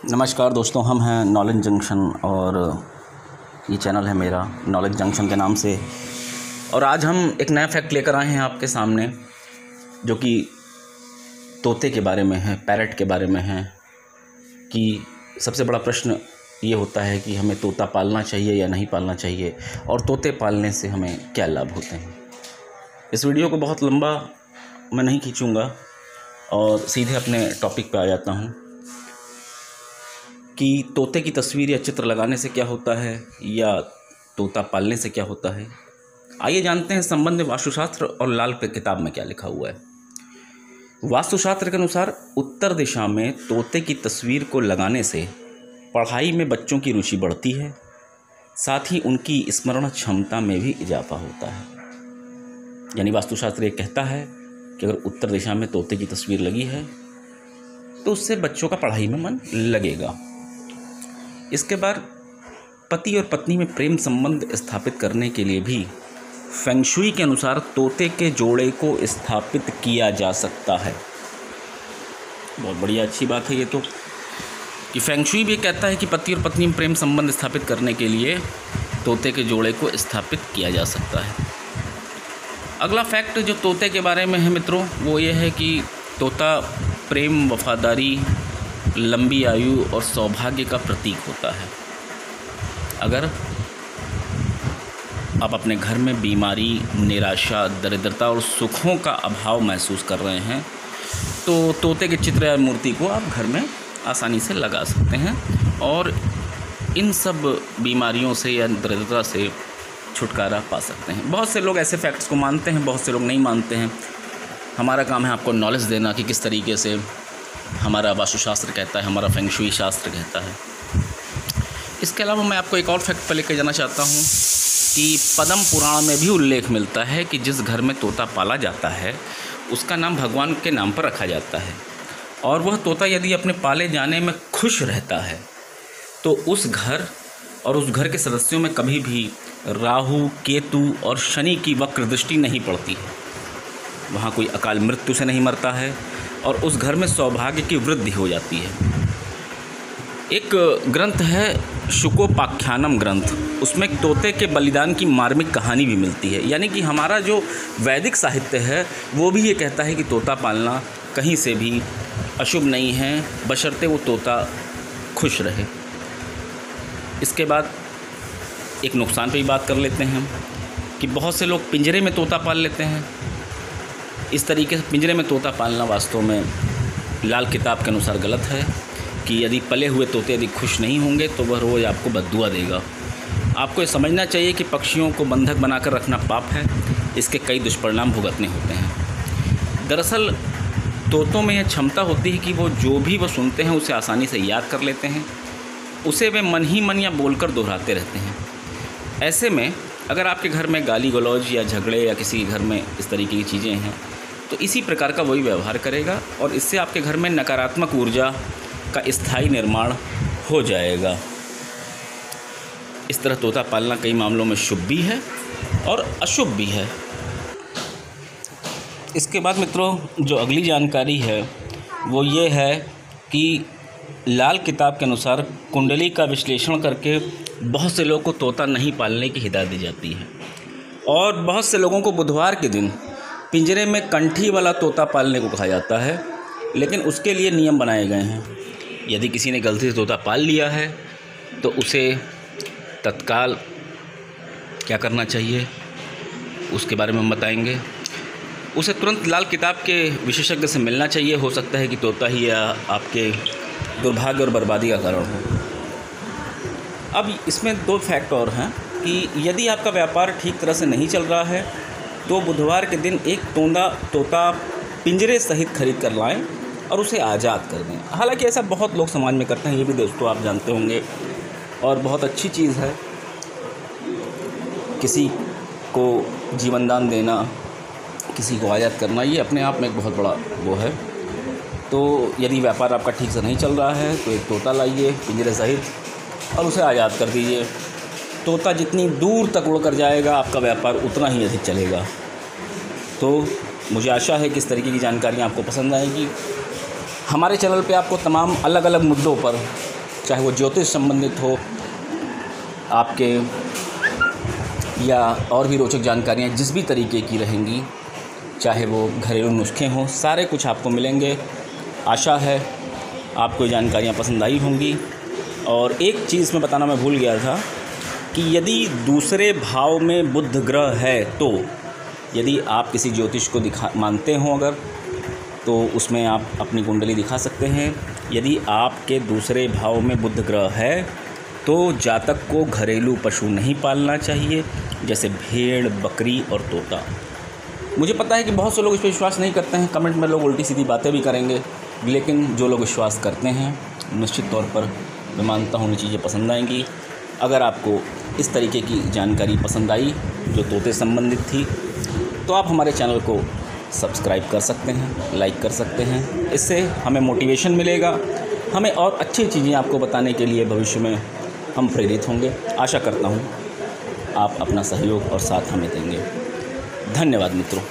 नमस्कार दोस्तों, हम हैं नॉलेज जंक्शन और ये चैनल है मेरा नॉलेज जंक्शन के नाम से। और आज हम एक नया फैक्ट लेकर आए हैं आपके सामने, जो कि तोते के बारे में है, पैरट के बारे में है। कि सबसे बड़ा प्रश्न ये होता है कि हमें तोता पालना चाहिए या नहीं पालना चाहिए, और तोते पालने से हमें क्या लाभ होते हैं। इस वीडियो को बहुत लंबा मैं नहीं खींचूँगा और सीधे अपने टॉपिक पे आ जाता हूँ कि तोते की तस्वीर या चित्र लगाने से क्या होता है या तोता पालने से क्या होता है। आइए जानते हैं संबंध में वास्तुशास्त्र और लाल पे किताब में क्या लिखा हुआ है। वास्तुशास्त्र के अनुसार उत्तर दिशा में तोते की तस्वीर को लगाने से पढ़ाई में बच्चों की रुचि बढ़ती है, साथ ही उनकी स्मरण क्षमता में भी इजाफा होता है। यानी वास्तुशास्त्र ये कहता है कि अगर उत्तर दिशा में तोते की तस्वीर लगी है तो उससे बच्चों का पढ़ाई में मन लगेगा। इसके बाद पति और पत्नी में प्रेम संबंध स्थापित करने के लिए भी फेंगशुई के अनुसार तोते के जोड़े को स्थापित किया जा सकता है। बहुत बढ़िया, अच्छी बात है ये तो, कि फेंगशुई भी कहता है कि पति और पत्नी में प्रेम संबंध स्थापित करने के लिए तोते के जोड़े को स्थापित किया जा सकता है। अगला फैक्ट जो तोते के बारे में है मित्रों, वो ये है कि तोता प्रेम, वफादारी, लंबी आयु और सौभाग्य का प्रतीक होता है। अगर आप अपने घर में बीमारी, निराशा, दरिद्रता और सुखों का अभाव महसूस कर रहे हैं तो तोते के चित्र या मूर्ति को आप घर में आसानी से लगा सकते हैं और इन सब बीमारियों से या दरिद्रता से छुटकारा पा सकते हैं। बहुत से लोग ऐसे फैक्ट्स को मानते हैं, बहुत से लोग नहीं मानते हैं। हमारा काम है आपको नॉलेज देना कि किस तरीके से हमारा वास्तुशास्त्र कहता है, हमारा फेंगशुई शास्त्र कहता है। इसके अलावा मैं आपको एक और फैक्ट पर लेकर जाना चाहता हूँ कि पद्म पुराण में भी उल्लेख मिलता है कि जिस घर में तोता पाला जाता है उसका नाम भगवान के नाम पर रखा जाता है, और वह तोता यदि अपने पाले जाने में खुश रहता है तो उस घर और उस घर के सदस्यों में कभी भी राहु, केतु और शनि की वक्र दृष्टि नहीं पड़ती है। वहाँ कोई अकाल मृत्यु से नहीं मरता है और उस घर में सौभाग्य की वृद्धि हो जाती है। एक ग्रंथ है शुकोपाख्यानम ग्रंथ, उसमें तोते के बलिदान की मार्मिक कहानी भी मिलती है। यानी कि हमारा जो वैदिक साहित्य है वो भी ये कहता है कि तोता पालना कहीं से भी अशुभ नहीं है, बशर्ते वो तोता खुश रहे। इसके बाद एक नुकसान पे ही बात कर लेते हैं हम कि बहुत से लोग पिंजरे में तोता पाल लेते हैं। इस तरीके से पिंजरे में तोता पालना वास्तव में लाल किताब के अनुसार गलत है कि यदि पले हुए तोते यदि खुश नहीं होंगे तो वह रोज़ आपको बद्दुआ देगा। आपको ये समझना चाहिए कि पक्षियों को बंधक बनाकर रखना पाप है, इसके कई दुष्परिणाम भुगतने होते हैं। दरअसल तोतों में यह क्षमता होती है कि वो जो भी वो सुनते हैं उसे आसानी से याद कर लेते हैं, उसे वे मन ही मन या बोलकर दोहराते रहते हैं। ऐसे में अगर आपके घर में गाली गलौज या झगड़े या किसी के घर में इस तरीके की चीज़ें हैं तो इसी प्रकार का वही व्यवहार करेगा और इससे आपके घर में नकारात्मक ऊर्जा का स्थायी निर्माण हो जाएगा। इस तरह तोता पालना कई मामलों में शुभ भी है और अशुभ भी है। इसके बाद मित्रों जो अगली जानकारी है वो ये है कि लाल किताब के अनुसार कुंडली का विश्लेषण करके बहुत से लोगों को तोता नहीं पालने की हिदायत दी जाती है, और बहुत से लोगों को बुधवार के दिन पिंजरे में कंठी वाला तोता पालने को कहा जाता है। लेकिन उसके लिए नियम बनाए गए हैं। यदि किसी ने गलती से तोता पाल लिया है तो उसे तत्काल क्या करना चाहिए उसके बारे में हम बताएंगे। उसे तुरंत लाल किताब के विशेषज्ञ से मिलना चाहिए। हो सकता है कि तोता ही या आपके दुर्भाग्य और बर्बादी का कारण हो। अब इसमें दो फैक्ट और हैं कि यदि आपका व्यापार ठीक तरह से नहीं चल रहा है तो बुधवार के दिन एक तोता पिंजरे सहित खरीद कर लाएं और उसे आज़ाद कर दें। हालांकि ऐसा बहुत लोग समाज में करते हैं, ये भी दोस्तों आप जानते होंगे, और बहुत अच्छी चीज़ है किसी को जीवन दान देना, किसी को आज़ाद करना, ये अपने आप में एक बहुत बड़ा वो है। तो यदि व्यापार आपका ठीक से नहीं चल रहा है तो एक तोता लाइए पिंजरे सहित और उसे आज़ाद कर दीजिए। तोता जितनी दूर तक उड़ कर जाएगा आपका व्यापार उतना ही अधिक चलेगा। तो मुझे आशा है कि इस तरीके की जानकारियाँ आपको पसंद आएगी। हमारे चैनल पे आपको तमाम अलग अलग मुद्दों पर चाहे वो ज्योतिष संबंधित हो आपके, या और भी रोचक जानकारियाँ जिस भी तरीके की रहेंगी, चाहे वो घरेलू नुस्खे हों, सारे कुछ आपको मिलेंगे। आशा है आपको ये जानकारियाँ पसंद आई होंगी। और एक चीज़ मैं बताना मैं भूल गया था कि यदि दूसरे भाव में बुध ग्रह है, तो यदि आप किसी ज्योतिष को मानते हो अगर, तो उसमें आप अपनी कुंडली दिखा सकते हैं। यदि आपके दूसरे भाव में बुध ग्रह है तो जातक को घरेलू पशु नहीं पालना चाहिए, जैसे भेड़, बकरी और तोता। मुझे पता है कि बहुत से लोग इस पर विश्वास नहीं करते हैं, कमेंट में लोग उल्टी सीधी बातें भी करेंगे, लेकिन जो लोग विश्वास करते हैं निश्चित तौर पर मैं मानता हूँ ये चीज़ें पसंद आएंगी। अगर आपको इस तरीके की जानकारी पसंद आई जो तोते संबंधित थी, तो आप हमारे चैनल को सब्सक्राइब कर सकते हैं, लाइक कर सकते हैं। इससे हमें मोटिवेशन मिलेगा, हमें और अच्छी चीज़ें आपको बताने के लिए भविष्य में हम प्रेरित होंगे। आशा करता हूँ आप अपना सहयोग और साथ हमें देंगे। धन्यवाद मित्रों।